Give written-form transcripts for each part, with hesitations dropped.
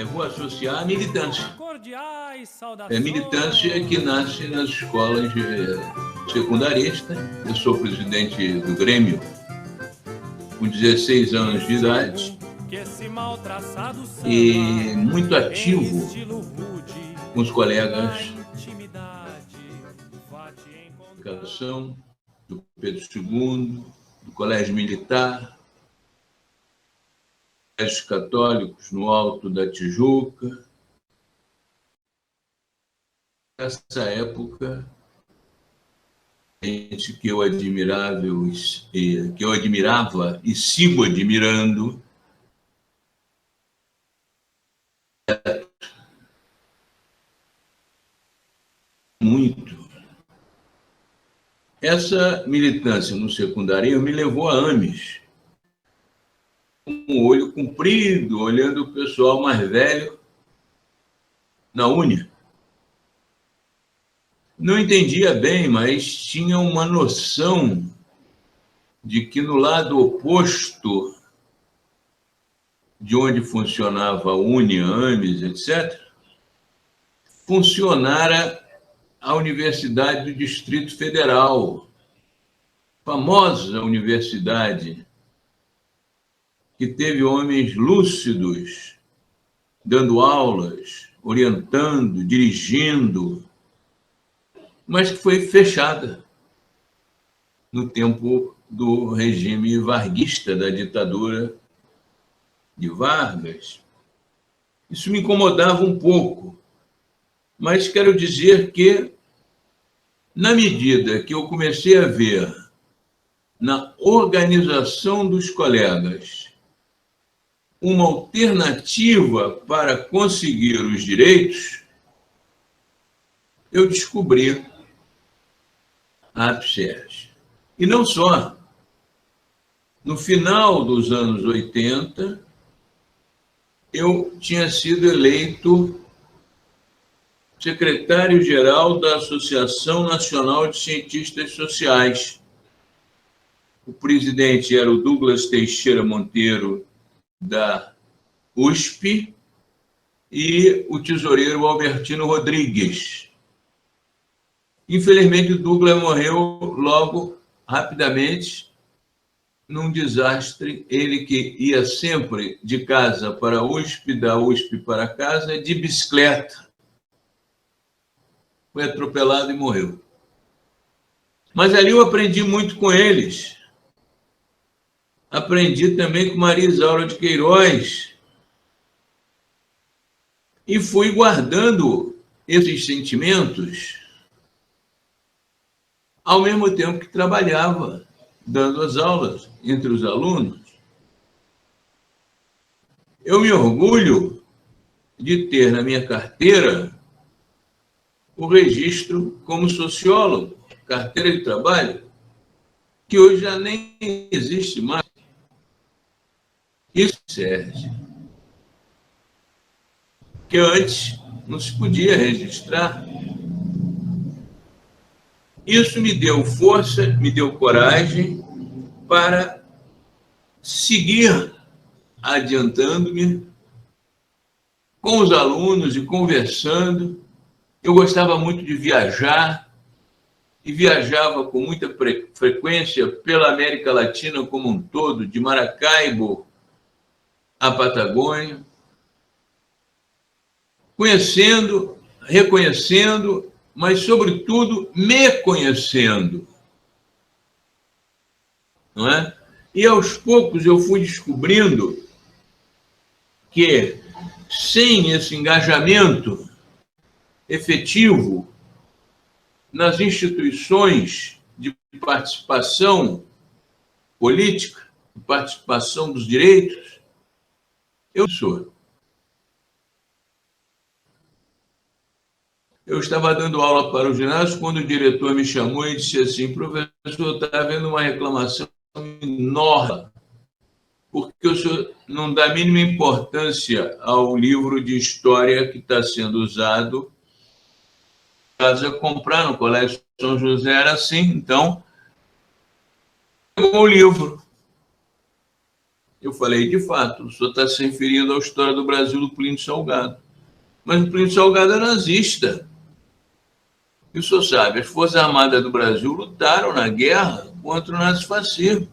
vou associar a militância. Militância que nasce nas escolas secundaristas. Eu sou presidente do Grêmio com 16 anos de idade e muito ativo com os colegas de educação do Pedro II, do Colégio Militar, colégios católicos no Alto da Tijuca. Nessa época, gente que eu admirava e sigo admirando, muito. Essa militância no secundário me levou a AMES, com um olho comprido, olhando o pessoal mais velho na Uni. Não entendia bem, mas tinha uma noção de que no lado oposto de onde funcionava a Uni, AMES, etc., funcionara a Universidade do Distrito Federal, famosa universidade, que teve homens lúcidos, dando aulas, orientando, dirigindo, mas que foi fechada no tempo do regime varguista, da ditadura de Vargas. Isso me incomodava um pouco, mas quero dizer que, na medida que eu comecei a ver na organização dos colegas uma alternativa para conseguir os direitos, eu descobri a APSERG. E não só. No final dos anos 80, eu tinha sido eleito secretário-geral da Associação Nacional de Cientistas Sociais. O presidente era o Douglas Teixeira Monteiro, da USP, e o tesoureiro Albertino Rodrigues. Infelizmente, o Douglas morreu logo, rapidamente, num desastre. Ele que ia sempre de casa para a USP, da USP para casa, de bicicleta. Foi atropelado e morreu. Mas ali eu aprendi muito com eles. Aprendi também com Maria Isaura de Queiroz. E fui guardando esses sentimentos ao mesmo tempo que trabalhava, dando as aulas entre os alunos. Eu me orgulho de ter na minha carteira o registro como sociólogo, carteira de trabalho, que hoje já nem existe mais. Isso serve. Que antes não se podia registrar. Isso me deu força, me deu coragem para seguir adiantando-me com os alunos e conversando. Eu gostava muito de viajar e viajava com muita frequência pela América Latina como um todo, de Maracaibo à Patagônia, conhecendo, reconhecendo, mas, sobretudo, me conhecendo. Não é? E, aos poucos, eu fui descobrindo que, sem esse engajamento efetivo nas instituições de participação política, de participação dos direitos, eu sou. Eu estava dando aula para o ginásio quando o diretor me chamou e disse assim: professor, está havendo uma reclamação enorme, porque o senhor não dá a mínima importância ao livro de história que está sendo usado. Caso eu comprar no Colégio São José era assim, então, pegou o livro. Eu falei, de fato, o senhor está se referindo à história do Brasil do Plínio Salgado. Mas o Plínio Salgado é nazista. E o senhor sabe, as Forças Armadas do Brasil lutaram na guerra contra o nazifascismo.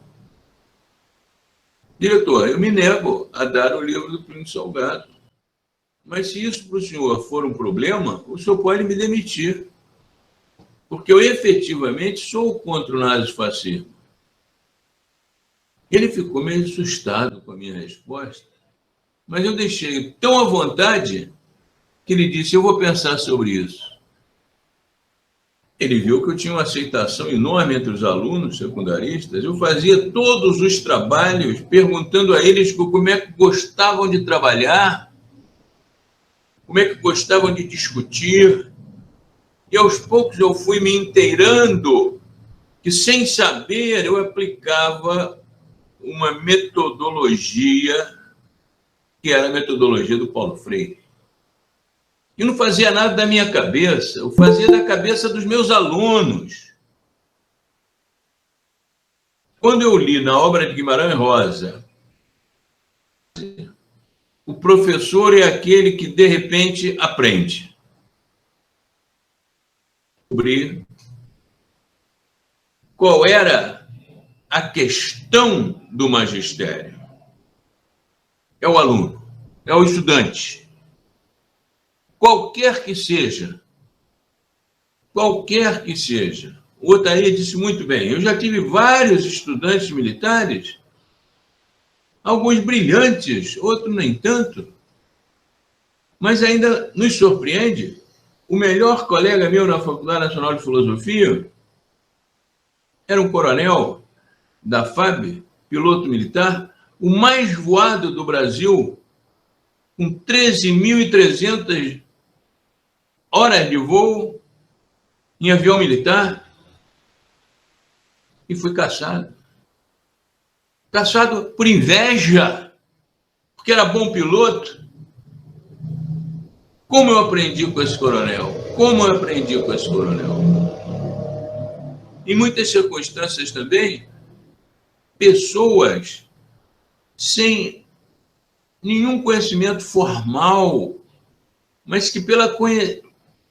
Diretor, eu me nego a dar o livro do Plínio Salgado. Mas se isso para o senhor for um problema, o senhor pode me demitir. Porque eu efetivamente sou contra o nazifascismo. Ele ficou meio assustado com a minha resposta, mas eu deixei tão à vontade que ele disse, eu vou pensar sobre isso. Ele viu que eu tinha uma aceitação enorme entre os alunos secundaristas, eu fazia todos os trabalhos perguntando a eles como é que gostavam de trabalhar, como é que gostavam de discutir, e aos poucos eu fui me inteirando que, sem saber, eu aplicava uma metodologia que era a metodologia do Paulo Freire. E não fazia nada da minha cabeça, eu fazia da cabeça dos meus alunos. Quando eu li na obra de Guimarães Rosa, o professor é aquele que, de repente, aprende. Descobri qual era a questão do magistério. É o aluno, é o estudante. Qualquer que seja. O Otaí disse muito bem, eu já tive vários estudantes militares, alguns brilhantes, outros nem tanto, mas ainda nos surpreende. O melhor colega meu na Faculdade Nacional de Filosofia era um coronel da FAB, piloto militar, o mais voado do Brasil, com 13.300 horas de voo em avião militar, e foi caçado. Caçado por inveja, porque era bom piloto. Como eu aprendi com esse coronel? Em muitas circunstâncias também, pessoas sem nenhum conhecimento formal, mas que pelo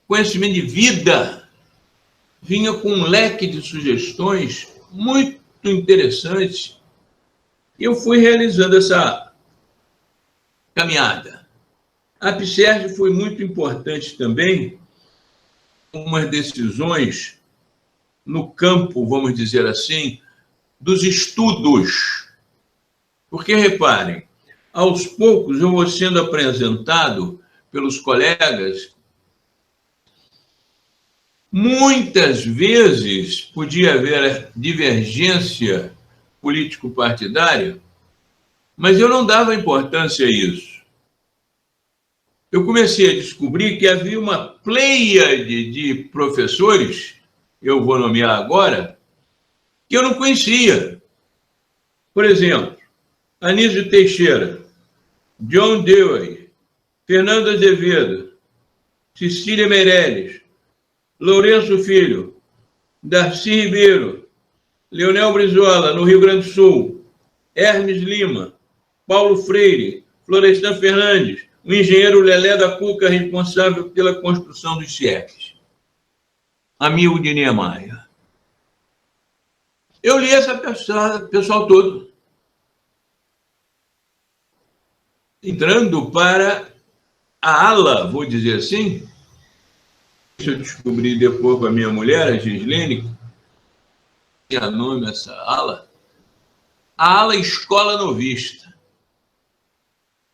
conhecimento de vida vinha com um leque de sugestões muito interessantes. E eu fui realizando essa caminhada. A PSERG foi muito importante também, umas decisões no campo, vamos dizer assim, dos estudos. Porque, reparem, aos poucos eu vou sendo apresentado pelos colegas. Muitas vezes podia haver divergência político-partidária, mas eu não dava importância a isso. Eu comecei a descobrir que havia uma pleiade de professores, eu vou nomear agora, que eu não conhecia. Por exemplo, Anísio Teixeira, John Dewey, Fernando Azevedo, Cecília Meirelles, Lourenço Filho, Darcy Ribeiro, Leonel Brizola, no Rio Grande do Sul, Hermes Lima, Paulo Freire, Florestan Fernandes, o engenheiro Lelé da Cuca, responsável pela construção dos CIEPs. Amigo de Niemeyer. Eu li essa pessoal todo. Entrando para a ala, vou dizer assim, isso eu descobri depois com a minha mulher, a Gislene, que tinha nome essa ala, a ala Escola Novista.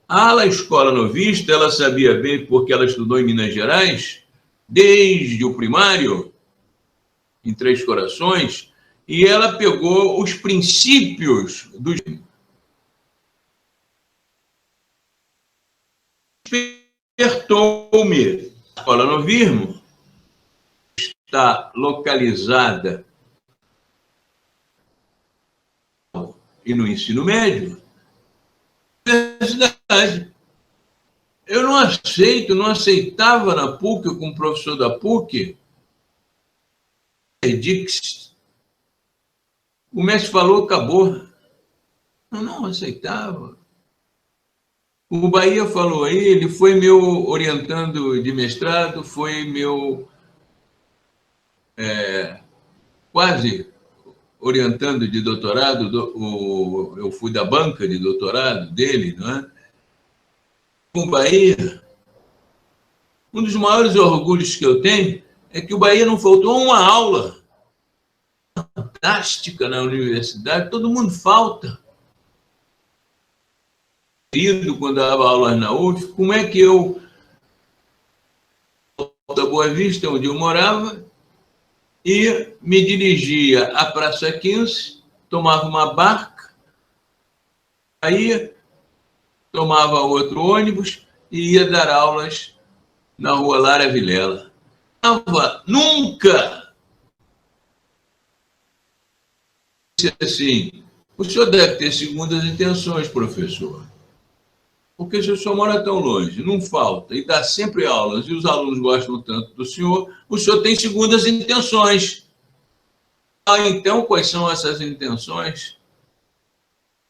A ala Escola Novista, ela sabia bem, porque ela estudou em Minas Gerais, desde o primário, em Três Corações, e ela pegou os princípios do... Despertou-me. A Escola Novismo está localizada e no ensino médio, universidade. Eu não aceitava na PUC, como professor da PUC, Dix. O mestre falou, acabou. Eu não aceitava. O Bahia falou aí, ele foi meu orientando de mestrado, foi meu quase orientando de doutorado, eu fui da banca de doutorado dele, não é? O Bahia, um dos maiores orgulhos que eu tenho é que o Bahia não faltou uma aula fantástica na universidade, todo mundo falta. Quando dava aulas na UF, como é que eu, da Boa Vista, onde eu morava, e me dirigia à Praça 15, tomava uma barca, aí tomava outro ônibus e ia dar aulas na Rua Lara Vilela. Nunca! Disse assim, o senhor deve ter segundas intenções, professor. Porque se o senhor mora tão longe, não falta, e dá sempre aulas, e os alunos gostam tanto do senhor, o senhor tem segundas intenções. Ah, então, quais são essas intenções?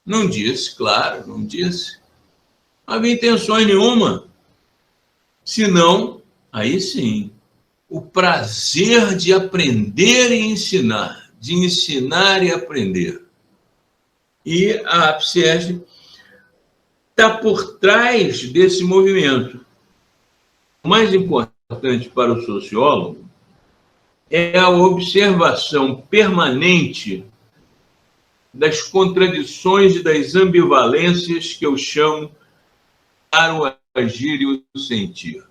Não disse, claro, não disse. Não havia intenções nenhuma. Senão, aí sim, o prazer de aprender e ensinar, de ensinar e aprender. E a APSERG está por trás desse movimento. O mais importante para o sociólogo é a observação permanente das contradições e das ambivalências que eu chamo para o agir e o sentir.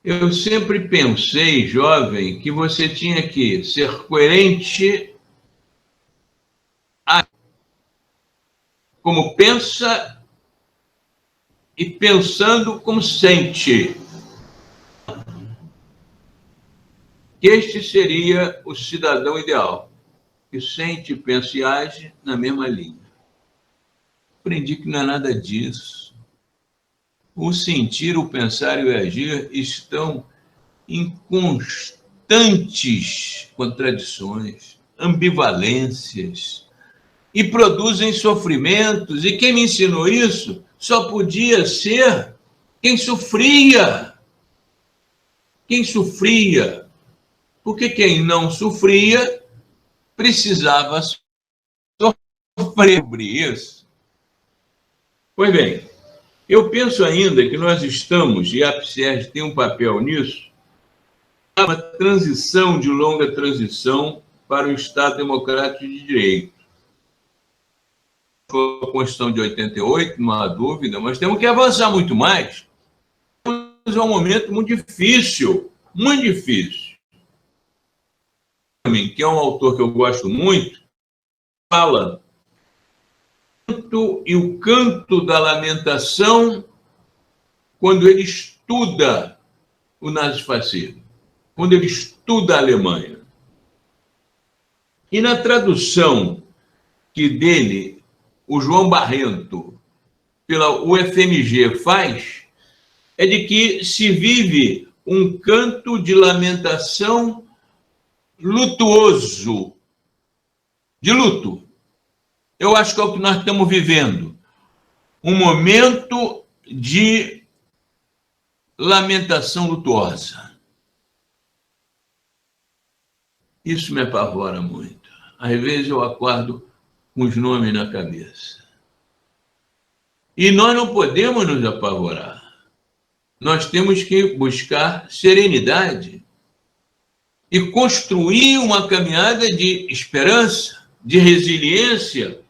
Eu sempre pensei, jovem, que você tinha que ser coerente como pensa e pensando como sente. Este seria o cidadão ideal, que sente, pensa e age na mesma linha. Aprendi que não é nada disso. O sentir, o pensar e o agir estão em constantes contradições, ambivalências, e produzem sofrimentos. E quem me ensinou isso só podia ser quem sofria. Quem sofria. Porque quem não sofria precisava sofrer sobre isso. Pois bem, eu penso ainda que nós estamos, e a APSERG tem um papel nisso, uma transição de longa transição para o Estado Democrático de Direito. Foi a Constituição de 88, não há dúvida, mas temos que avançar muito mais. É um momento muito difícil, que é um autor que eu gosto muito, fala e o canto da lamentação quando ele estuda o nazifascismo, quando ele estuda a Alemanha. E na tradução que dele, o João Barrento, pela UFMG faz, é de que se vive um canto de lamentação lutuoso, de luto. Eu acho que é o que nós estamos vivendo. Um momento de lamentação lutuosa. Isso me apavora muito. Às vezes eu acordo com os nomes na cabeça. E nós não podemos nos apavorar. Nós temos que buscar serenidade e construir uma caminhada de esperança, de resiliência.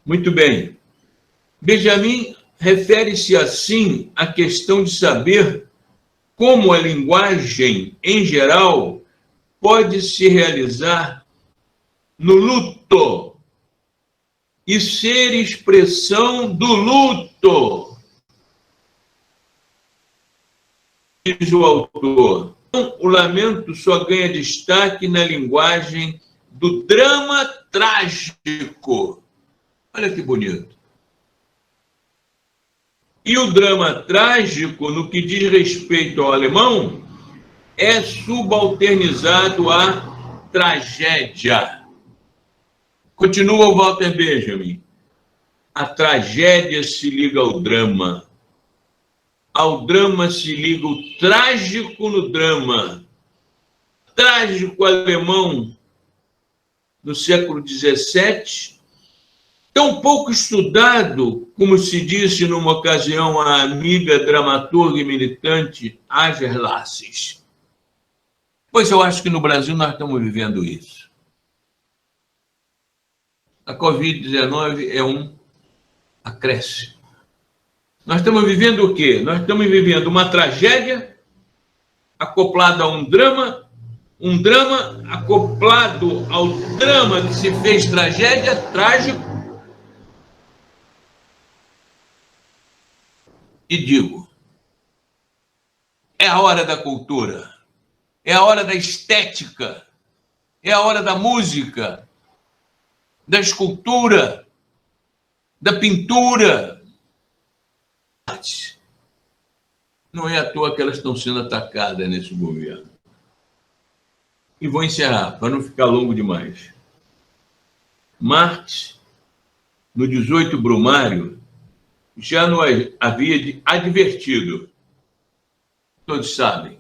Muito bem. Benjamin refere-se assim à questão de saber como a linguagem, em geral, pode se realizar no luto e ser expressão do luto. Diz o autor, o lamento só ganha destaque na linguagem do drama trágico. Olha que bonito. E o drama trágico, no que diz respeito ao alemão, é subalternizado à tragédia. Continua o Walter Benjamin. A tragédia se liga ao drama. Ao drama se liga o trágico no drama. Trágico alemão no século XVII, tão pouco estudado, como se disse numa ocasião a amiga dramaturga e militante Ager Lasses. Pois eu acho que no Brasil nós estamos vivendo isso. A Covid-19 é um acréscimo. Nós estamos vivendo o quê? Nós estamos vivendo uma tragédia acoplada a um drama acoplado ao drama que se fez tragédia, trágico. E digo, é a hora da cultura, é a hora da estética, é a hora da música, da escultura, da pintura. Não é à toa que elas estão sendo atacadas nesse governo. E vou encerrar, para não ficar longo demais. Marx, no 18 Brumário, já nos havia advertido, todos sabem,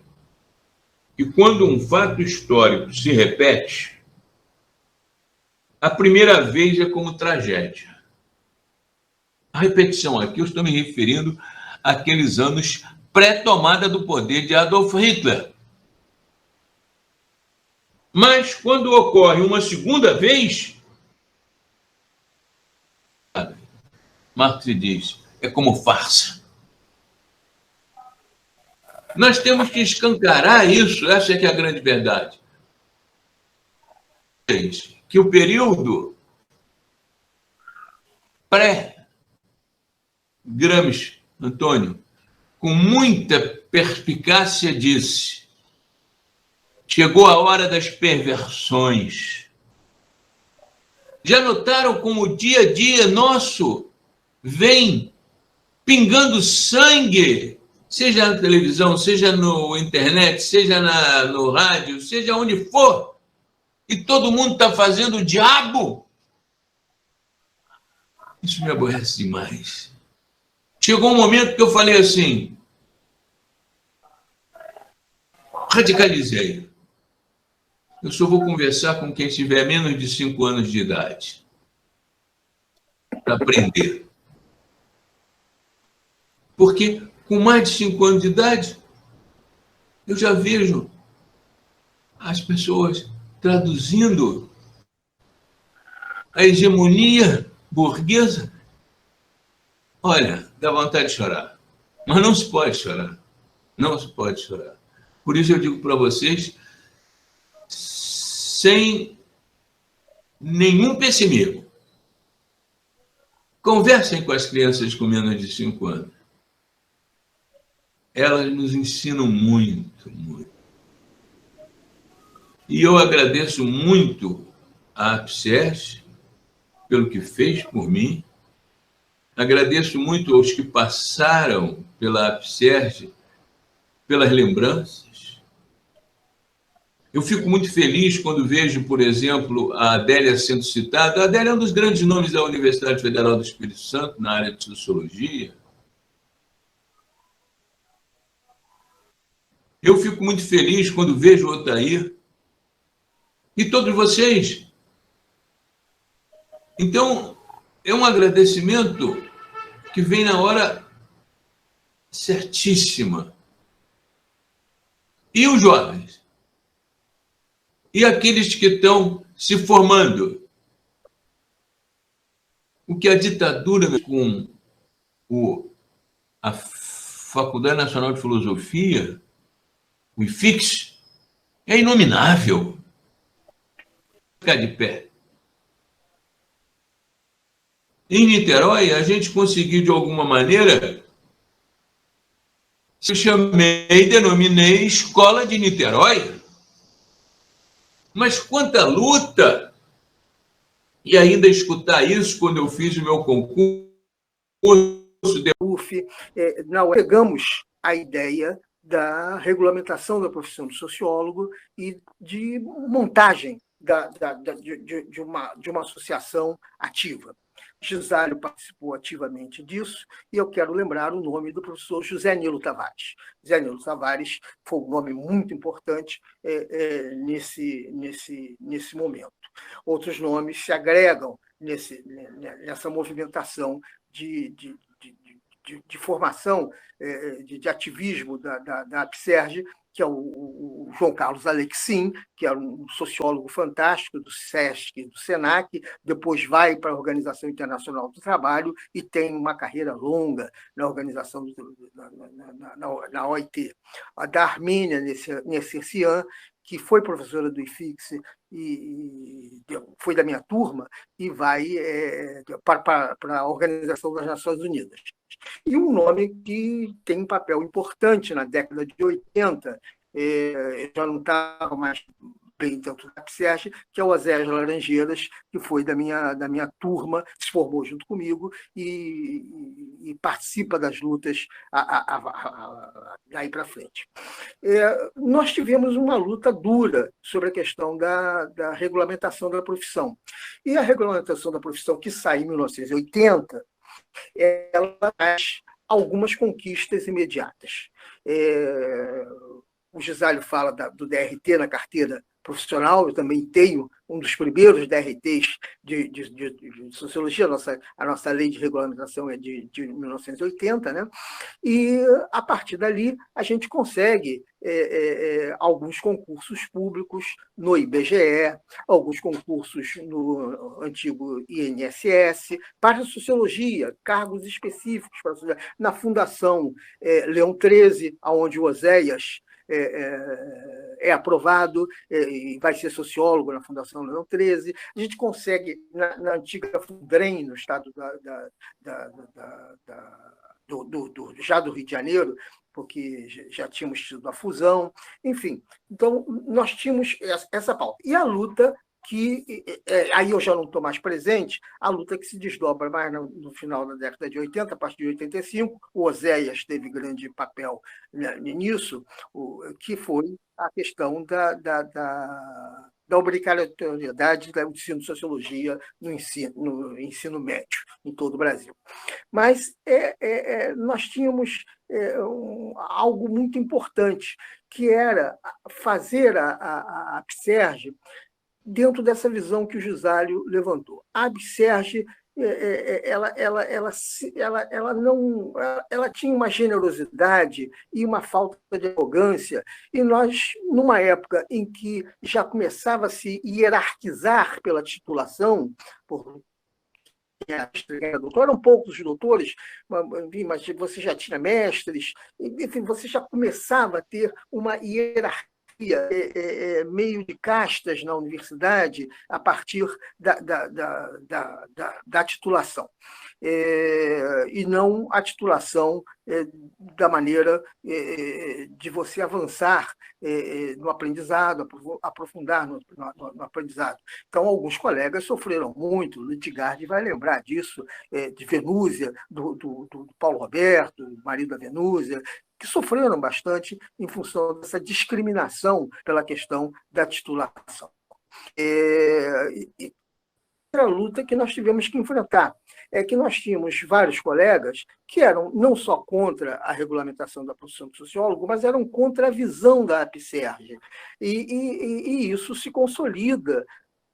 que quando um fato histórico se repete, a primeira vez é como tragédia. A repetição aqui, eu estou me referindo àqueles anos pré-tomada do poder de Adolf Hitler. Mas, quando ocorre uma segunda vez, Marx diz, é como farsa. Nós temos que escancarar isso, essa é que é a grande verdade. Que o período pré-Gramsci, Antônio, com muita perspicácia disse, chegou a hora das perversões. Já notaram como o dia a dia nosso vem pingando sangue, seja na televisão, seja na internet, seja no rádio, seja onde for, e todo mundo está fazendo o diabo? Isso me aborrece demais. Chegou um momento que eu falei assim, radicalizei. Eu só vou conversar com quem tiver menos de 5 anos de idade, para aprender. Porque com mais de 5 anos de idade, eu já vejo as pessoas traduzindo a hegemonia burguesa. Olha, dá vontade de chorar. Mas não se pode chorar. Não se pode chorar. Por isso eu digo para vocês, sem nenhum pessimismo, conversem com as crianças com menos de 5 anos. Elas nos ensinam muito, muito. E eu agradeço muito a APSERG pelo que fez por mim. Agradeço muito aos que passaram pela APSERG, pelas lembranças. Eu fico muito feliz quando vejo, por exemplo, a Adélia sendo citada. A Adélia é um dos grandes nomes da Universidade Federal do Espírito Santo, na área de Sociologia. Eu fico muito feliz quando vejo o Otair e todos vocês. Então, é um agradecimento que vem na hora certíssima. E os jovens? E aqueles que estão se formando? O que a ditadura com a Faculdade Nacional de Filosofia, o IFIX, é inominável. Ficar de pé. Em Niterói, a gente conseguiu, de alguma maneira, denominei Escola de Niterói. Mas quanta luta! E ainda escutar isso quando eu fiz o meu concurso. Nós pegamos a ideia da regulamentação da profissão de sociólogo e de montagem de uma associação ativa. Gisalho participou ativamente disso, e eu quero lembrar o nome do professor José Nilo Tavares. José Nilo Tavares foi um nome muito importante nesse momento. Outros nomes se agregam nessa movimentação de formação, de ativismo da APSERG, que é o João Carlos Alexim, que era um sociólogo fantástico do SESC e do SENAC, depois vai para a Organização Internacional do Trabalho e tem uma carreira longa na organização na OIT. A da Armínia Necessian, que foi professora do IFIX e foi da minha turma, e vai para a Organização das Nações Unidas. E um nome que tem um papel importante na década de 80, já não estava mais bem dentro da APSERG, que é o Osés Laranjeiras, que foi da minha turma, se formou junto comigo e participa das lutas daí para frente. Nós tivemos uma luta dura sobre a questão da regulamentação da profissão. E a regulamentação da profissão, que saiu em 1980, ela traz algumas conquistas imediatas. O Gisalho fala do DRT na carteira profissional, eu também tenho um dos primeiros DRTs de sociologia, a nossa lei de regulamentação é de 1980, né? E, a partir dali, a gente consegue alguns concursos públicos no IBGE, alguns concursos no antigo INSS, para a sociologia, cargos específicos para a sociologia. Na Fundação Leão XIII, onde o Oséias é aprovado e vai ser sociólogo na Fundação Leão XIII. A gente consegue, na antiga Fundrem, no estado já do Rio de Janeiro, porque já tínhamos tido a fusão, enfim. Então, nós tínhamos essa pauta. E a luta que, aí eu já não estou mais presente, a luta que se desdobra mais no final da década de 80, a partir de 85, o Oséias teve grande papel nisso, que foi a questão da obrigatoriedade do ensino de sociologia no ensino médio em todo o Brasil. Mas nós tínhamos algo muito importante, que era fazer a APSERG dentro dessa visão que o Gisalho levantou. A APSERG ela tinha uma generosidade e uma falta de arrogância, e nós, numa época em que já começava a se hierarquizar pela titulação, eram poucos os doutores, mas você já tinha mestres, enfim, você já começava a ter uma hierarquia meio de castas na universidade a partir da titulação. E não a titulação da maneira de você avançar no aprendizado, aprofundar no aprendizado. Então, alguns colegas sofreram muito, o Litigard vai lembrar disso, de Venúzia, do Paulo Roberto, marido da Venúzia, que sofreram bastante em função dessa discriminação pela questão da titulação. A luta que nós tivemos que enfrentar é que nós tínhamos vários colegas que eram não só contra a regulamentação da profissão de sociólogo, mas eram contra a visão da APSERG. E isso se consolida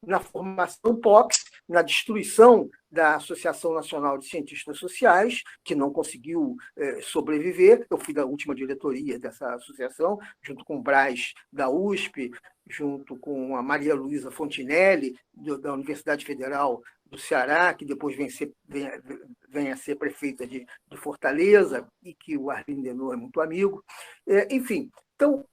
na formação POX, na destruição da Associação Nacional de Cientistas Sociais, que não conseguiu sobreviver. Eu fui da última diretoria dessa associação, junto com o Braz da USP, junto com a Maria Luísa Fontinelli, da Universidade Federal do Ceará, que depois vem a ser prefeita de Fortaleza, e que o Arlindo Denot é muito amigo. Enfim, então,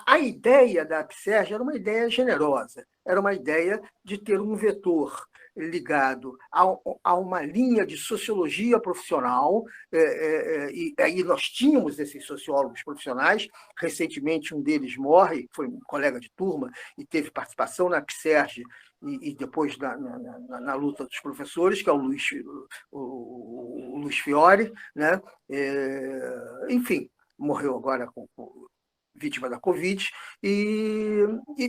a ideia da APSERG era uma ideia generosa, era uma ideia de ter um vetor ligado a uma linha de sociologia profissional, e aí nós tínhamos esses sociólogos profissionais. Recentemente, um deles morre, foi um colega de turma, e teve participação na APSERG e depois na luta dos professores, que é o Luiz Fiore, né? Enfim, morreu agora com vítima da Covid,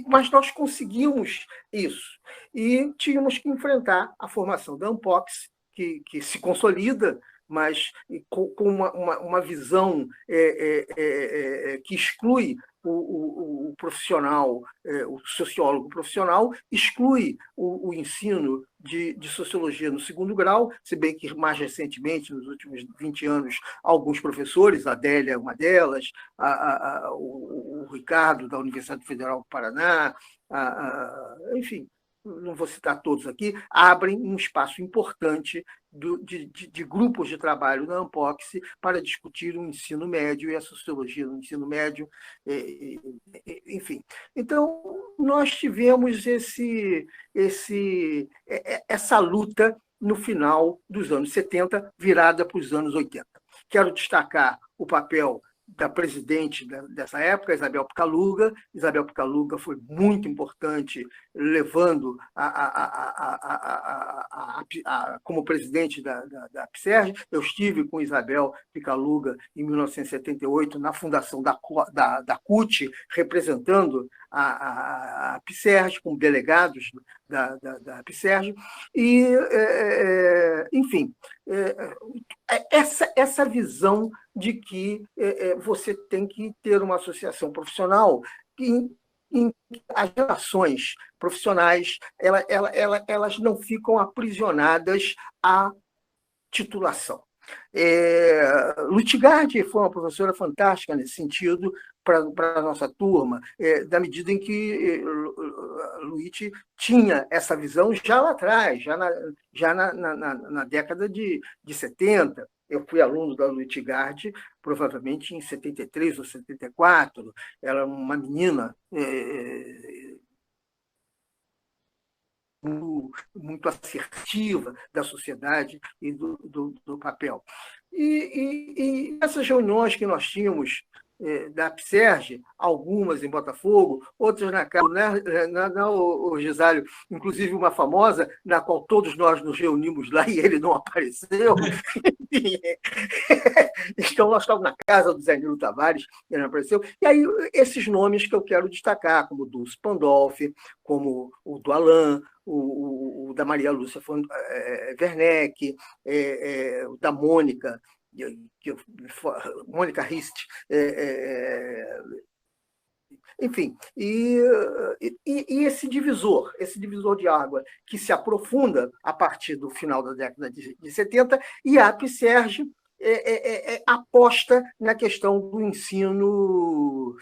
mas nós conseguimos isso. E tínhamos que enfrentar a formação da Ampox, que se consolida, mas com uma visão que exclui o profissional, o sociólogo profissional, exclui o ensino de sociologia no segundo grau, se bem que mais recentemente, nos últimos 20 anos, alguns professores, a Adélia é uma delas, o Ricardo, da Universidade Federal do Paraná, enfim, não vou citar todos aqui, abrem um espaço importante de grupos de trabalho na Ampox para discutir o ensino médio e a sociologia do ensino médio, enfim. Então, nós tivemos essa luta no final dos anos 70, virada para os anos 80. Quero destacar o papel da presidente dessa época, Isabel Picaluga. Isabel Picaluga foi muito importante, levando como presidente da APSERG. Eu estive com Isabel Picaluga em 1978 na fundação da CUT, representando a APSERG, como delegados da APSERG. E, enfim, essa visão de que você tem que ter uma associação profissional em as relações profissionais elas não ficam aprisionadas à titulação. Lutgarde foi uma professora fantástica nesse sentido para a nossa turma, da medida em que Luiz tinha essa visão já lá atrás, já na década de 70. Eu fui aluno da Lutgarde, provavelmente em 73 ou 74. Ela era uma menina muito assertiva da sociedade e do papel. E essas reuniões que nós tínhamos da APSERG, algumas em Botafogo, outras na casa, o Gisalho, inclusive uma famosa, na qual todos nós nos reunimos lá e ele não apareceu. Então, nós estávamos na casa do Zé Nilo Tavares, ele não apareceu. E aí, esses nomes que eu quero destacar, como o Dulce Pandolfi, como o do Alain, o da Maria Lúcia Werneck, o da Mônica, Mônica Rist, enfim, e esse divisor de água que se aprofunda a partir do final da década de 70, e a APSERG aposta na questão do ensino,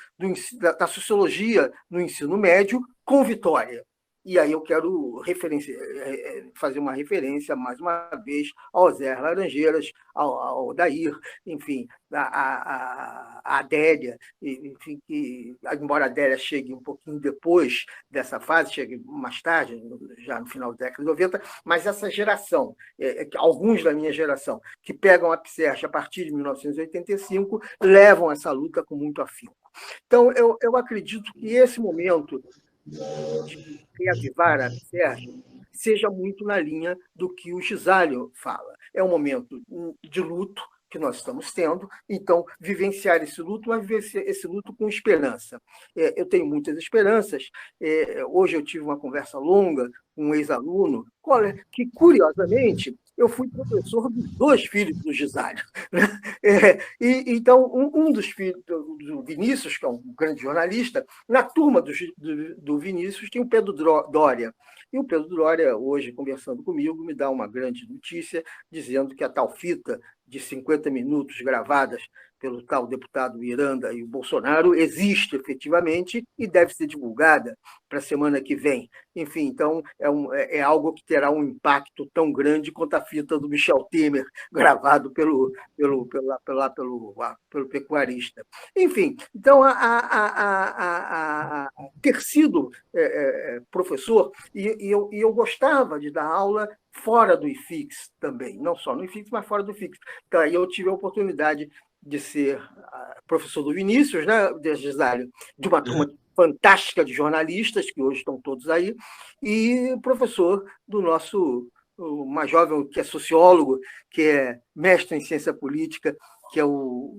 da sociologia no ensino médio, com vitória. E aí eu quero fazer uma referência, mais uma vez, ao Zé Laranjeiras, ao Dair, enfim, a Adélia, enfim, que, embora a Adélia chegue um pouquinho depois dessa fase, chegue mais tarde, já no final da década de 90, mas essa geração, alguns da minha geração, que pegam a APSERG a partir de 1985, levam essa luta com muito afinco. Então, eu acredito que esse momento de reavivar a APSERG seja muito na linha do que o Gisalho fala. É um momento de luto que nós estamos tendo, então, vivenciar esse luto, mas vivenciar esse luto com esperança. Eu tenho muitas esperanças. Hoje eu tive uma conversa longa com um ex-aluno, que, curiosamente, eu fui professor dos 2 filhos do Gisalho. Então, um dos filhos do Vinícius, que é um grande jornalista, na turma do Vinícius tinha o Pedro Doria. E o Pedro Doria, hoje, conversando comigo, me dá uma grande notícia, dizendo que a tal fita de 50 minutos gravadas pelo tal deputado Miranda e o Bolsonaro existe efetivamente e deve ser divulgada para a semana que vem. Enfim, então, é algo que terá um impacto tão grande quanto a fita do Michel Temer, gravado pelo pecuarista. Enfim, então, ter sido professor, e eu gostava de dar aula fora do IFIX também, não só no IFIX, mas fora do IFIX. Então, aí eu tive a oportunidade de ser professor do Vinícius, né, de uma turma fantástica de jornalistas, que hoje estão todos aí, e professor do nosso mais jovem, que é sociólogo, que é mestre em ciência política, que é o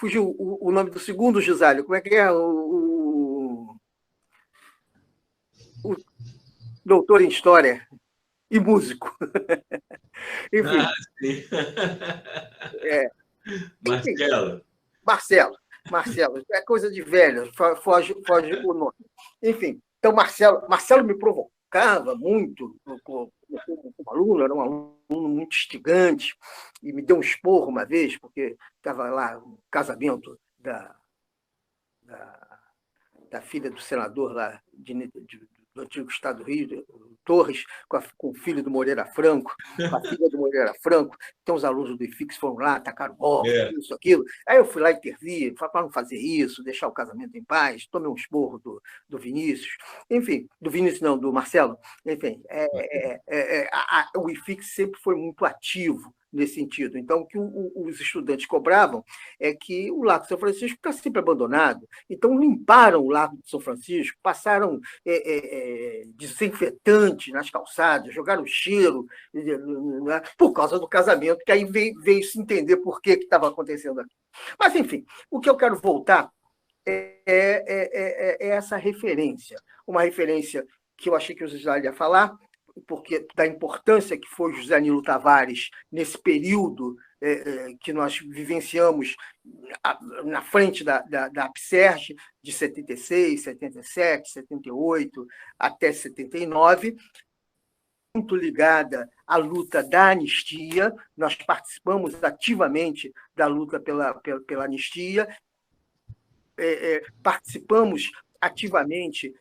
fugiu o nome do segundo Gisalho. Como é que é? O doutor em História e músico. Enfim. Sim. Enfim, Marcelo. Marcelo, é coisa de velho, foge o nome. Enfim, então Marcelo me provocava muito como aluno, era um aluno muito instigante, e me deu um esporro uma vez, porque estava lá no casamento da, da filha do senador lá do antigo Estado do Rio, Torres, com o filho do Moreira Franco, com a filha do Moreira Franco. Então, os alunos do IFIX foram lá, tacaram isso, aquilo. Aí eu fui lá intervir, para não fazer isso, deixar o casamento em paz, tomei um esporro do Vinícius. Enfim, do Vinícius não, do Marcelo. Enfim, o IFIX sempre foi muito ativo nesse sentido. Então, o que os estudantes cobravam é que o Largo de São Francisco está sempre abandonado. Então, limparam o Largo de São Francisco, passaram desinfetante nas calçadas, jogaram cheiro, por causa do casamento, que aí veio se entender por que estava acontecendo aqui. Mas, enfim, o que eu quero voltar é essa referência, uma referência que eu achei que o José ia falar, porque da importância que foi José Nilo Tavares nesse período que nós vivenciamos na frente da APSERG, de 76, 77, 78 até 79, muito ligada à luta da anistia. Nós participamos ativamente da luta pela anistia, participamos ativamente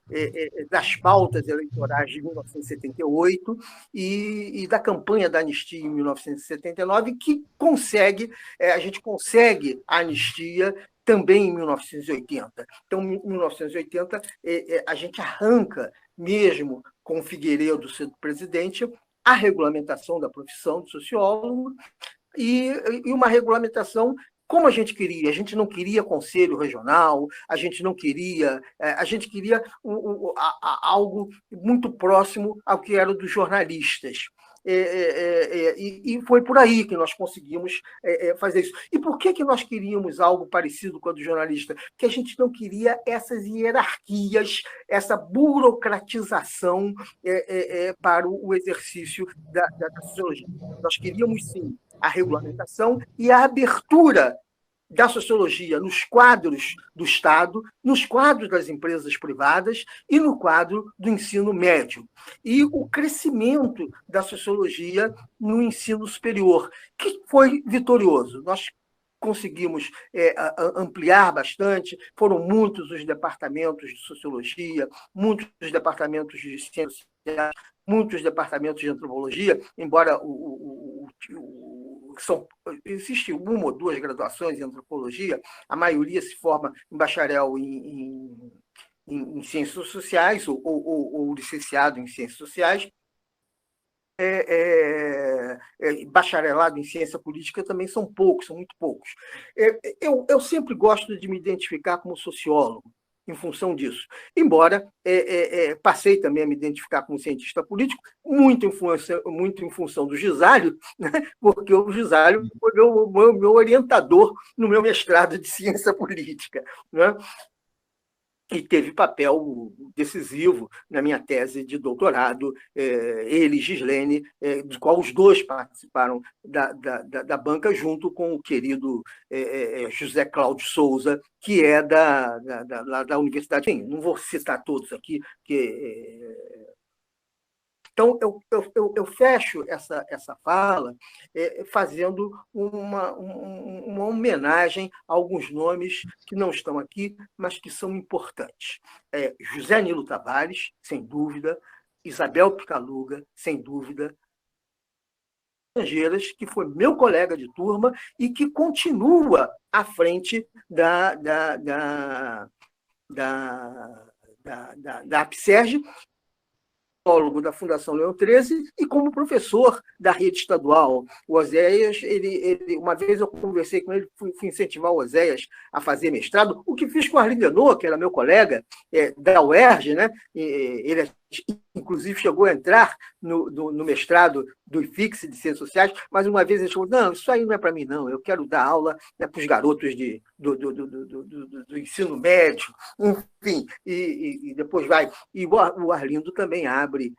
das pautas eleitorais de 1978 e da campanha da anistia em 1979, que a gente consegue a anistia também em 1980. Então, em 1980, a gente arranca, mesmo com Figueiredo sendo presidente, a regulamentação da profissão de sociólogo e uma regulamentação como a gente queria. A gente não queria conselho regional, a gente queria algo muito próximo ao que era dos jornalistas. E foi por aí que nós conseguimos fazer isso. E por que nós queríamos algo parecido com a do jornalista? Porque a gente não queria essas hierarquias, essa burocratização para o exercício da sociologia. Nós queríamos, sim, a regulamentação e a abertura da sociologia nos quadros do Estado, nos quadros das empresas privadas e no quadro do ensino médio. E o crescimento da sociologia no ensino superior, que foi vitorioso. Nós conseguimos ampliar bastante, foram muitos os departamentos de sociologia, muitos os departamentos de ciências sociais, muitos departamentos de antropologia, embora existe uma ou duas graduações em antropologia, a maioria se forma em bacharel em ciências sociais ou licenciado em ciências sociais. Bacharelado em ciência política também são poucos, são muito poucos. Eu sempre gosto de me identificar como sociólogo, em função disso. Embora passei também a me identificar como cientista político, muito em função do Gisalho, né? Porque o Gisalho foi meu orientador no meu mestrado de ciência política, né? E teve papel decisivo na minha tese de doutorado, ele e Gislene, do qual os dois participaram da banca, junto com o querido José Cláudio Souza, que é da Universidade. Enfim, não vou citar todos aqui, porque... Então, eu fecho essa fala fazendo uma homenagem a alguns nomes que não estão aqui, mas que são importantes. José Nilo Tavares, sem dúvida, Isabel Picaluga, sem dúvida, Estrangeiras, que foi meu colega de turma e que continua à frente da APSERG, da Fundação Leão XIII e como professor da rede estadual. O Oséias, uma vez eu conversei com ele, fui incentivar o Oséias a fazer mestrado, o que fiz com o Arlindo Denot, que era meu colega da UERJ, né? Ele é inclusive chegou a entrar no mestrado do IFIX de Ciências Sociais, mas uma vez ele falou, não, isso aí não é para mim, não, eu quero dar aula, né, para os garotos do ensino médio, enfim, e depois vai. E o Arlindo também abre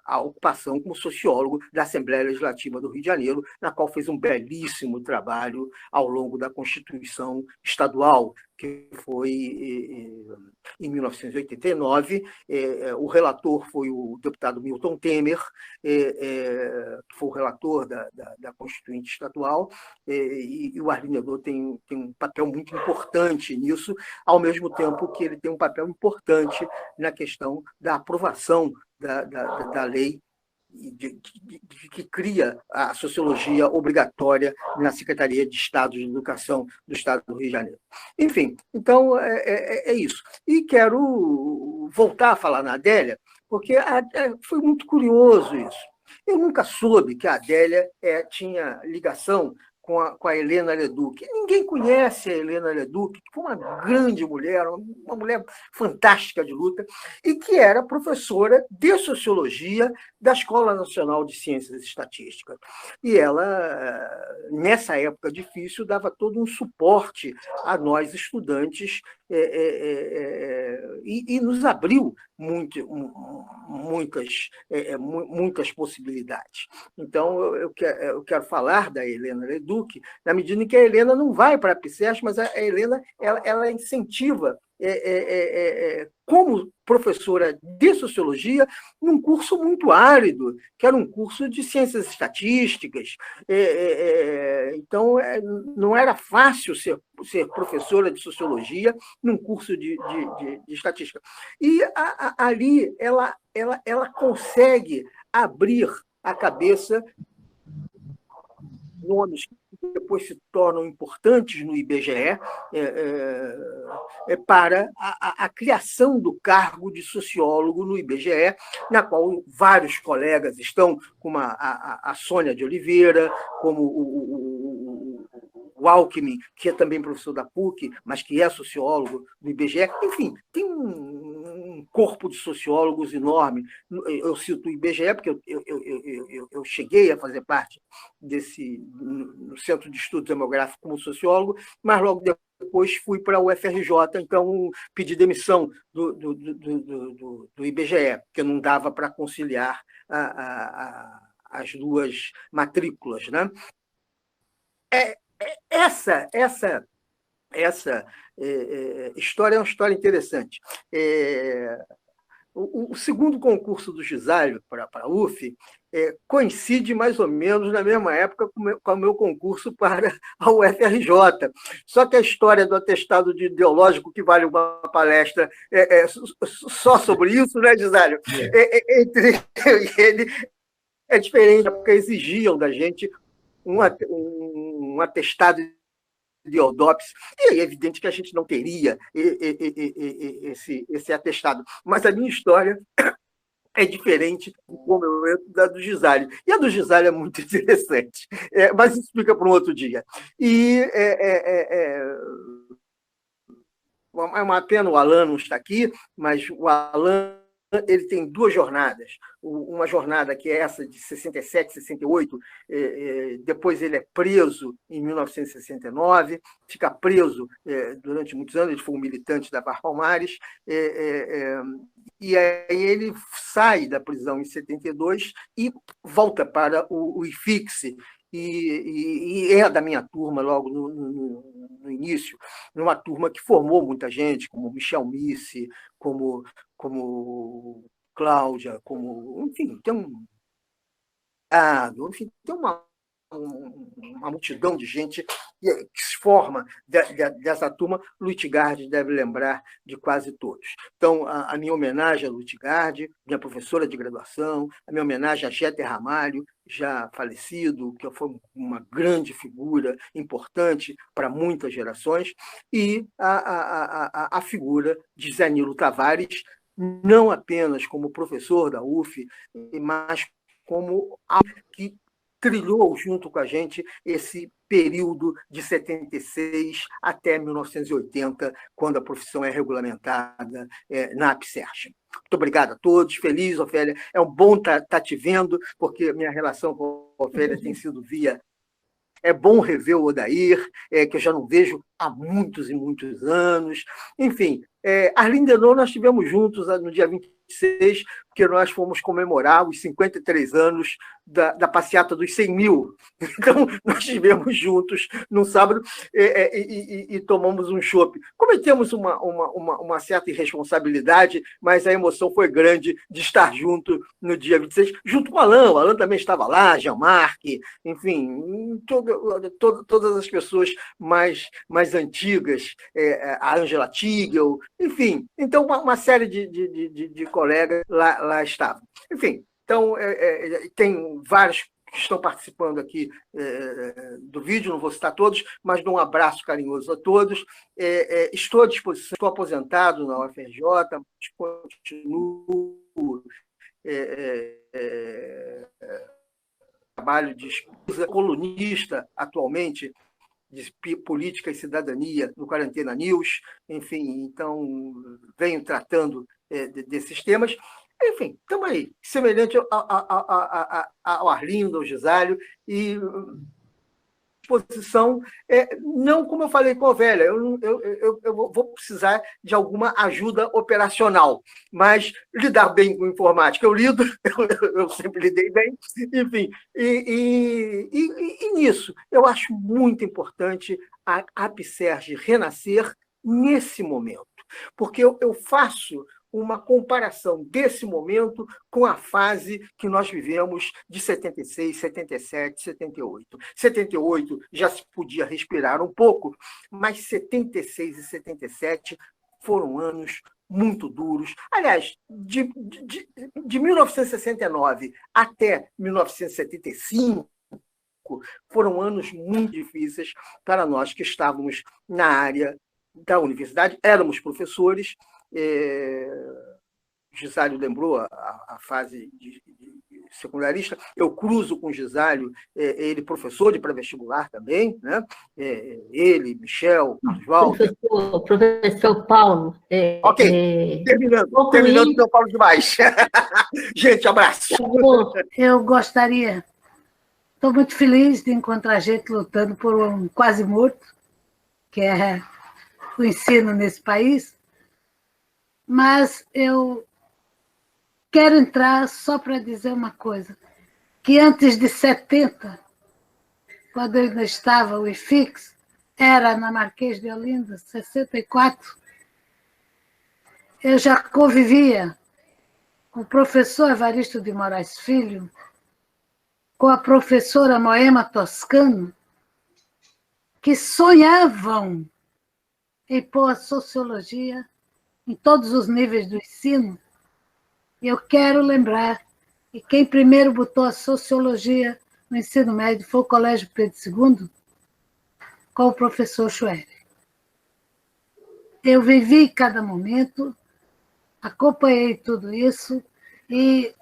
a ocupação como sociólogo da Assembleia Legislativa do Rio de Janeiro, na qual fez um belíssimo trabalho ao longo da Constituição Estadual, que foi em 1989. O relator foi o deputado Milton Temer, que foi o relator da Constituinte Estadual, e o Arlindo tem um papel muito importante nisso, ao mesmo tempo que ele tem um papel importante na questão da aprovação da lei que cria a sociologia obrigatória na Secretaria de Estado de Educação do Estado do Rio de Janeiro. Enfim, então é isso. E quero voltar a falar na Adélia, porque foi muito curioso isso. Eu nunca soube que a Adélia tinha ligação com a Helena Leduc. Ninguém conhece a Helena Leduc, que foi uma grande mulher, uma mulher fantástica de luta, e que era professora de Sociologia da Escola Nacional de Ciências e Estatística. E ela, nessa época difícil, dava todo um suporte a nós, estudantes, e nos abriu muitas possibilidades. Então, eu quero falar da Helena Leduc, na medida em que a Helena não vai para a PSES, mas a Helena ela incentiva, como professora de Sociologia, num curso muito árido, que era um curso de Ciências Estatísticas. Então, não era fácil ser professora de Sociologia num curso de Estatística. E ali ela consegue abrir a cabeça nomes que depois se tornam importantes no IBGE, para a criação do cargo de sociólogo no IBGE, na qual vários colegas estão, como a Sônia de Oliveira, como o Alckmin, que é também professor da PUC, mas que é sociólogo do IBGE. Enfim, tem um corpo de sociólogos enorme. Eu cito o IBGE, porque eu cheguei a fazer parte no Centro de Estudos Demográficos como sociólogo, mas logo depois fui para o UFRJ, então pedi demissão do IBGE, porque não dava para conciliar as duas matrículas, né? Essa história é uma história interessante. O segundo concurso do Gisalho para a UF coincide mais ou menos na mesma época com o meu concurso para a UFRJ. Só que a história do atestado de ideológico, que vale uma palestra só sobre isso, né, Gisalho? Entre eu e ele é diferente, porque exigiam da gente um atestado de Eudópis, e é evidente que a gente não teria esse atestado. Mas a minha história é diferente, como eu entro da do Gisalho. E a do Gisalho é muito interessante, mas isso fica para um outro dia. E é uma pena o Alan não estar aqui, mas o Alan ele tem duas jornadas. Uma jornada que é essa de 67, 68, depois ele é preso em 1969, fica preso durante muitos anos, ele foi um militante da Palmares, e aí ele sai da prisão em 72 e volta para o IFIX, e é da minha turma logo no início, numa turma que formou muita gente, como Michel Misse, como Cláudia, enfim, tem uma multidão de gente que se forma dessa turma. Lutgard deve lembrar de quase todos. Então, a minha homenagem a Lutgard, minha professora de graduação, a minha homenagem a Jeter Ramalho, já falecido, que foi uma grande figura importante para muitas gerações, e a figura de Zé Nilo Tavares, não apenas como professor da UF, mas como que trilhou junto com a gente esse período de 76 até 1980, quando a profissão é regulamentada na APSERG. Muito obrigado a todos, feliz, Ofélia. É um bom estar te vendo, porque a minha relação com a Ofélia tem sido via. É bom rever o Odair, que eu já não vejo há muitos e muitos anos. Enfim, Arlindo Denon nós estivemos juntos no dia 26, porque nós fomos comemorar os 53 anos da passeata dos 100 mil. Então, nós estivemos juntos num sábado e tomamos um chopp. Cometemos uma certa irresponsabilidade, mas a emoção foi grande de estar junto no dia 26, junto com o Alain. O Alain também estava lá, Jean-Marc, enfim, todas as pessoas mais antigas, a Angela Tigel, enfim. Então, uma série de colegas lá estavam. Enfim, então, tem vários que estão participando aqui do vídeo, não vou citar todos, mas dou um abraço carinhoso a todos. Estou à disposição, estou aposentado na UFRJ, continuo trabalho de colunista atualmente de política e cidadania no Quarentena News, enfim, então venho tratando desses temas. Enfim, estamos aí, semelhante ao Arlindo, ao Gisálio, e posição, não como eu falei com a Ofélia, eu vou precisar de alguma ajuda operacional, mas lidar bem com informática, eu lido, eu sempre lidei bem, enfim, e nisso, eu acho muito importante a APSERG renascer nesse momento, porque eu faço uma comparação desse momento com a fase que nós vivemos de 76, 77, 78. 78 já se podia respirar um pouco, mas 76 e 77 foram anos muito duros. Aliás, de 1969 até 1975, foram anos muito difíceis para nós que estávamos na área da universidade, éramos professores. Gisálio lembrou a fase de secundarista. Eu cruzo com o Gisálio, ele professor de pré-vestibular também, né? Ele, Michel, Carlos Walter. Professor Paulo. Ok, terminando, não falo demais. Gente, abraço. Eu gostaria, estou muito feliz de encontrar gente lutando por um quase morto, que é o ensino nesse país, mas eu quero entrar só para dizer uma coisa, que antes de 70, quando eu ainda estava, o IFIX, era na Marquês de Olinda, 64, eu já convivia com o professor Evaristo de Moraes Filho, com a professora Moema Toscano, que sonhavam em pôr a sociologia em todos os níveis do ensino. E eu quero lembrar que quem primeiro botou a sociologia no ensino médio foi o Colégio Pedro II, com o professor Schwerer. Eu vivi cada momento, acompanhei tudo isso, e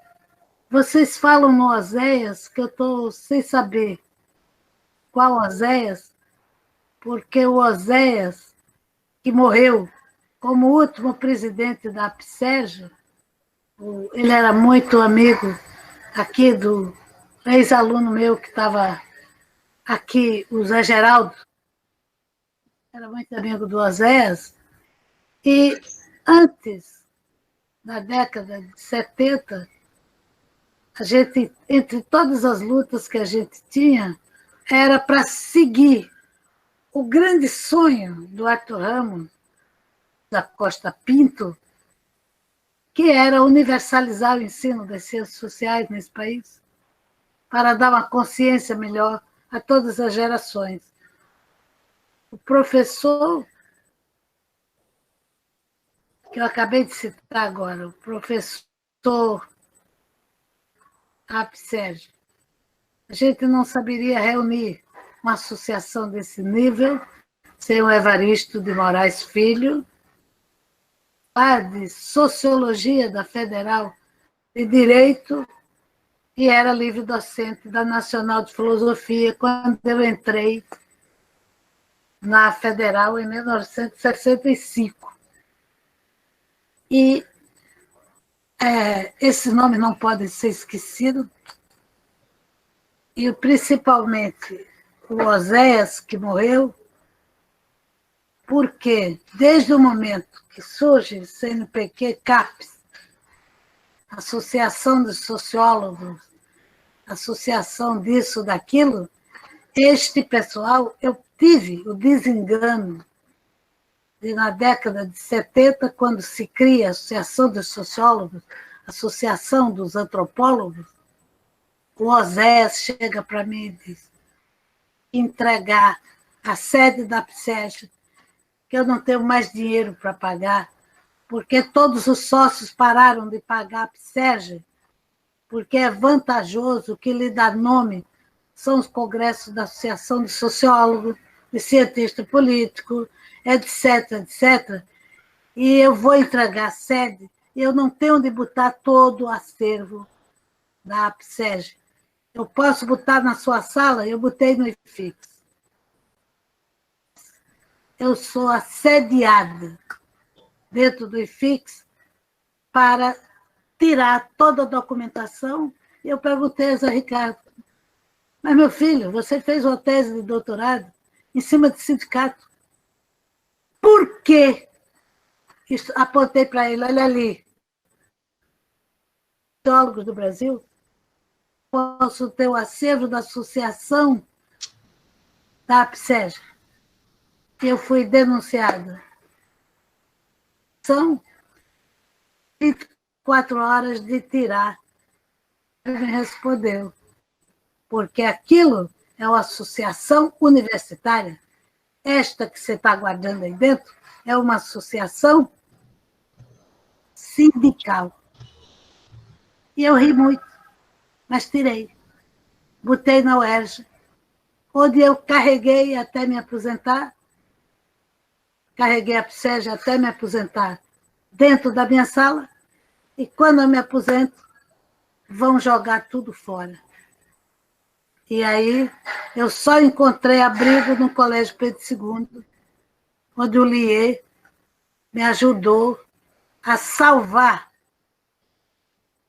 vocês falam no Oséias, que eu estou sem saber qual Oséias, porque o Oséias, que morreu como último presidente da APSERG, ele era muito amigo aqui do ex-aluno meu que estava aqui, o Zé Geraldo, era muito amigo do Oséias, e antes da década de 70, a gente, entre todas as lutas que a gente tinha, era para seguir o grande sonho do Arthur Ramos da Costa Pinto, que era universalizar o ensino das ciências sociais nesse país, para dar uma consciência melhor a todas as gerações. O professor, que eu acabei de citar agora, o professor APSERG, a gente não saberia reunir uma associação desse nível sem o Evaristo de Moraes Filho, lá de Sociologia da Federal de Direito, e era livre docente da Nacional de Filosofia quando eu entrei na Federal em 1965. E esses nomes não podem ser esquecidos, e principalmente o Oséias, que morreu, porque desde o momento que surge o CNPq-CAPES, Associação de Sociólogos, associação disso, daquilo, este pessoal, eu tive o desengano de, na década de 70, quando se cria a Associação dos Sociólogos, Associação dos Antropólogos, o Oséias chega para mim e diz: entregar a sede da PSEG, que eu não tenho mais dinheiro para pagar, porque todos os sócios pararam de pagar a PSEG, porque é vantajoso, o que lhe dá nome são os congressos da Associação de Sociólogos, de Cientista Político, etc., etc. E eu vou entregar a sede, e eu não tenho onde botar todo o acervo da APSEG. Eu posso botar na sua sala? Eu botei no IFIX. Eu sou assediada dentro do IFIX para tirar toda a documentação. E eu perguntei a Zé Ricardo: mas, meu filho, você fez uma tese de doutorado em cima de sindicato. Por quê? Apontei para ele: olha ali, sociólogos do Brasil, posso ter o acervo da associação da APSEG. Eu fui denunciada. São 24 horas de tirar. Ele me respondeu: porque aquilo é uma associação universitária. Esta que você está guardando aí dentro é uma associação sindical. E eu ri muito, mas tirei. Botei na UERJ, onde eu carreguei até me aposentar, carreguei a PSEG até me aposentar dentro da minha sala, e quando eu me aposento, vão jogar tudo fora. E aí eu só encontrei abrigo no Colégio Pedro II, onde o Lier me ajudou a salvar,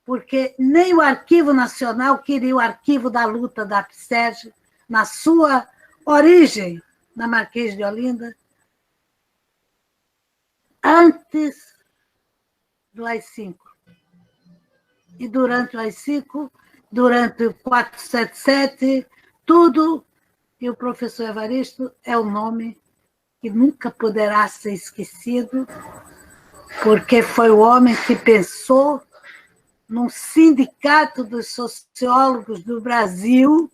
porque nem o Arquivo Nacional queria o arquivo da luta da PSEG, na sua origem, na Marquês de Olinda, antes do AI-5. E durante o AI-5, durante o 477, tudo, e o professor Evaristo é o nome que nunca poderá ser esquecido, porque foi o homem que pensou num sindicato dos sociólogos do Brasil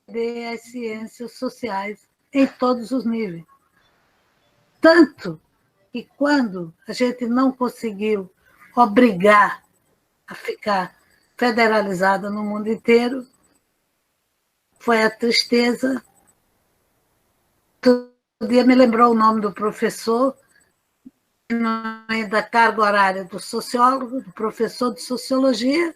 de as ciências sociais em todos os níveis. Tanto que quando a gente não conseguiu obrigar a ficar federalizada no mundo inteiro, foi a tristeza. Todo dia me lembrou o nome do professor, da carga horária do sociólogo, do professor de sociologia.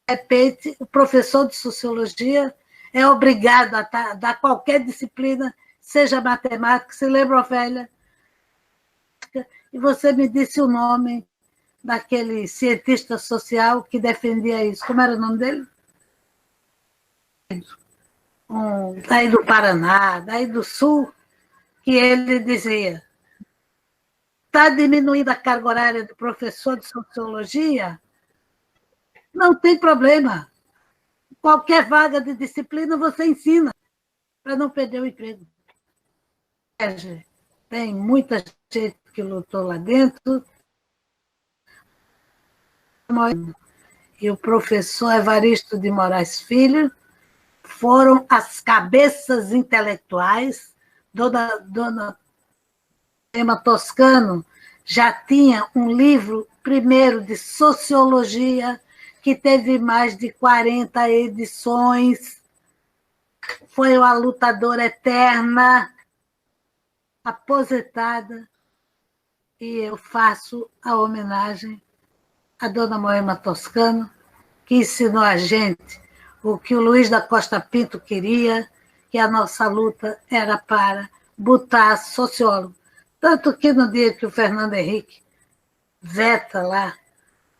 De repente, o professor de sociologia é obrigado a dar qualquer disciplina, seja matemática, se lembra, Ofélia? E você me disse o nome daquele cientista social que defendia isso. Como era o nome dele? Daí do Paraná, daí do Sul, que ele dizia: está diminuindo a carga horária do professor de sociologia? Não tem problema. Qualquer vaga de disciplina você ensina, para não perder o emprego. Tem muita gente que lutou lá dentro. E o professor Evaristo de Moraes Filho foram as cabeças intelectuais. Dona Emma Toscano já tinha um livro primeiro de sociologia, que teve mais de 40 edições. Foi uma lutadora eterna, aposentada, e eu faço a homenagem a dona Moema Toscano, que ensinou a gente o que o Luiz da Costa Pinto queria, que a nossa luta era para botar sociólogo. Tanto que no dia que o Fernando Henrique veta lá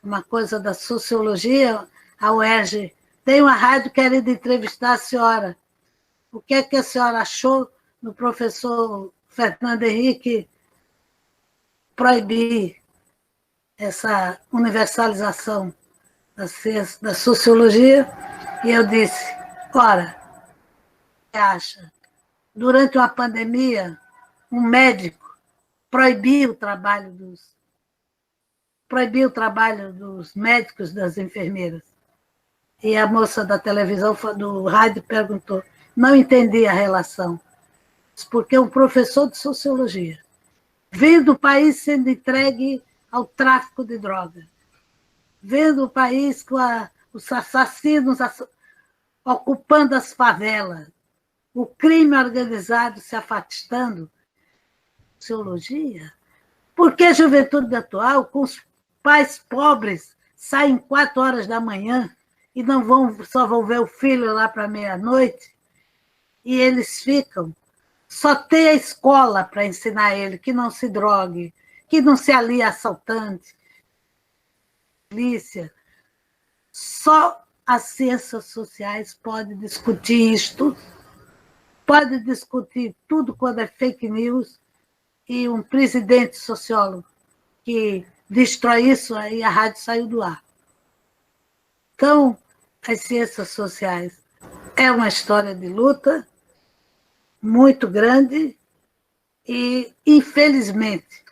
uma coisa da sociologia, a UERJ tem uma rádio querendo entrevistar a senhora. O que é que a senhora achou no professor Fernando Henrique proibir essa universalização da sociologia? E eu disse, ora, você acha, durante uma pandemia, um médico proibir o trabalho dos médicos, das enfermeiras. E a moça da televisão, do rádio, perguntou, não entendi a relação. Porque um professor de sociologia, vendo o país sendo entregue ao tráfico de drogas, vendo o país com os assassinos ocupando as favelas, o crime organizado se afastando, sociologia, porque a juventude atual, com os pais pobres, saem 4 horas da manhã e só vão ver o filho lá para meia-noite, e eles ficam. Só tem a escola para ensinar ele que não se drogue, que não se alie a assaltante, polícia. Só as ciências sociais podem discutir isto, pode discutir tudo quando é fake news, e um presidente sociólogo que destrói isso, aí a rádio saiu do ar. Então, as ciências sociais é uma história de luta muito grande e, infelizmente,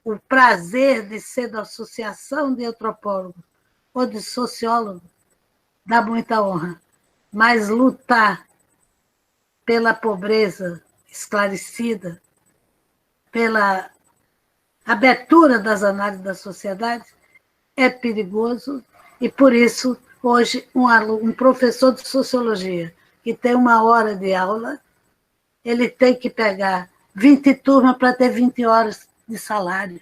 o prazer de ser da associação de antropólogos ou de sociólogos dá muita honra, mas lutar pela pobreza esclarecida, pela abertura das análises da sociedade, é perigoso, e por isso, hoje, um professor de sociologia que tem 1 hora de aula, ele tem que pegar 20 turmas para ter 20 horas de salário.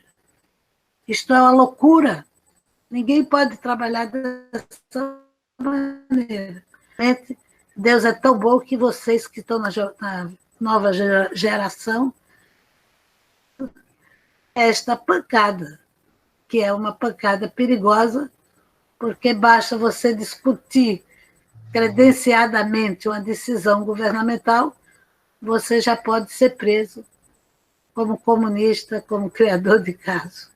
Isto é uma loucura. Ninguém pode trabalhar dessa maneira. Deus é tão bom que vocês que estão na nova geração, esta pancada, que é uma pancada perigosa, porque basta você discutir credenciadamente uma decisão governamental, você já pode ser preso como comunista, como criador de caso.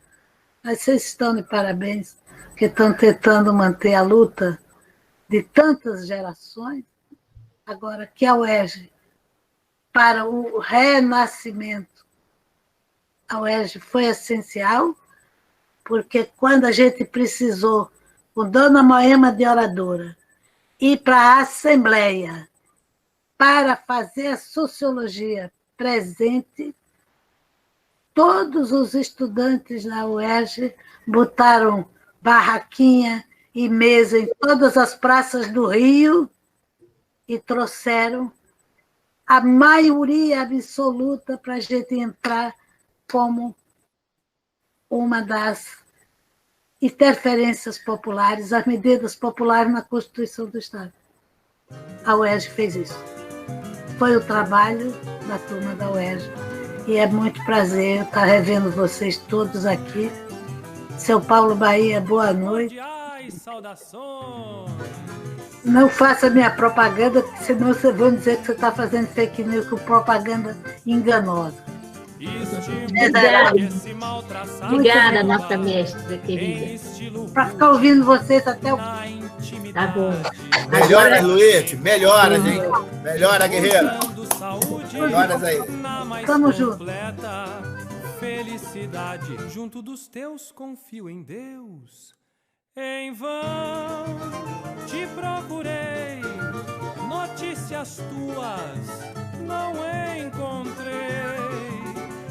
Mas vocês estão de parabéns, que estão tentando manter a luta de tantas gerações. Agora, que a UERJ, para o renascimento, a UERJ foi essencial, porque quando a gente precisou, com Dona Moema de oradora, ir para a Assembleia para fazer a sociologia presente, todos os estudantes da UERJ botaram barraquinha e mesa em todas as praças do Rio e trouxeram a maioria absoluta para a gente entrar como uma das interferências populares, as medidas populares na Constituição do Estado. A UERJ fez isso. Foi o trabalho da turma da UERJ. E é muito prazer estar revendo vocês todos aqui. Seu Paulo Bahia, boa noite. Não faça minha propaganda, senão vocês vão dizer que você está fazendo fake news com propaganda enganosa. Obrigada, nossa mestra querida. Para ficar ouvindo vocês até o Tá bom. Melhoras, Luiz. Melhoras, hein? Melhora, guerreira. Melhoras aí. Tamo junto. Felicidade junto dos teus, confio em Deus. Em vão te procurei, notícias tuas não encontrei.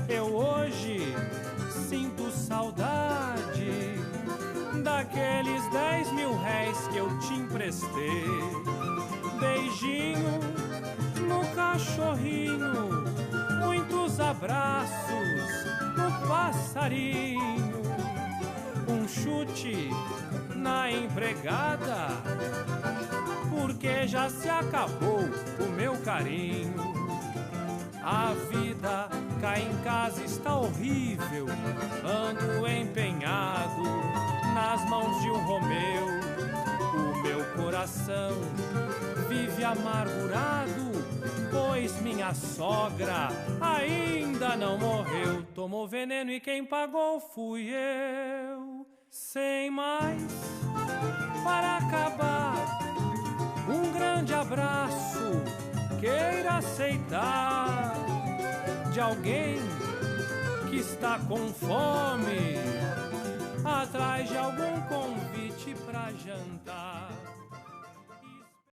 Eu hoje sinto saudade daqueles 10.000 que eu te emprestei. Beijinho no cachorrinho, muitos abraços no passarinho. um chute na empregada, porque já se acabou o meu carinho. A vida cá em casa está horrível, ando empenhado nas mãos de um Romeu. O meu coração vive amargurado, pois minha sogra ainda não morreu. Tomou veneno e quem pagou fui eu. Sem mais, para acabar, um grande abraço queira aceitar de alguém que está com fome